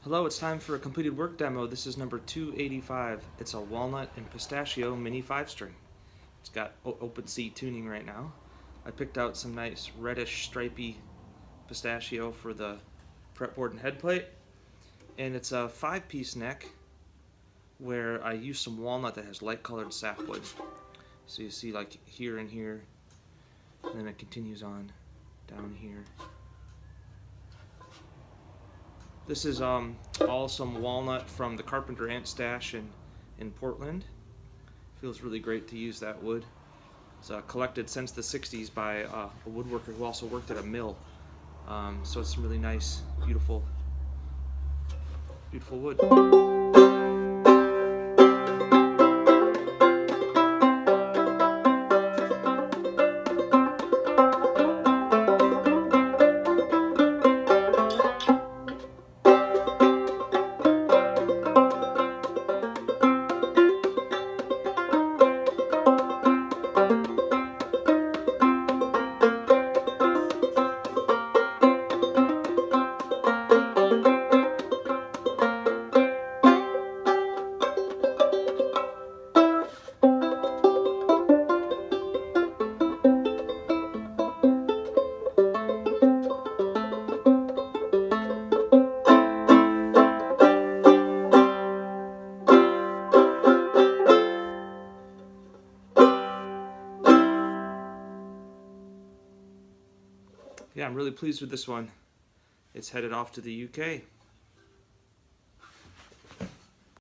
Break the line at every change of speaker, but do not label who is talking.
Hello, it's time for a completed work demo. This is number 285. It's a walnut and pistachio mini 5-string. It's got open C tuning right now. I picked out some nice reddish stripy pistachio for the fretboard and head plate. And it's a 5-piece neck where I used some walnut that has light colored sapwood. So you see like here and here, and then it continues on down here. This is all some walnut from the Carpenter Ant Stash in Portland. Feels really great to use that wood. It's collected since the 60s by a woodworker who also worked at a mill. So it's some really nice, beautiful wood. Yeah, I'm really pleased with this one. It's headed off to the UK.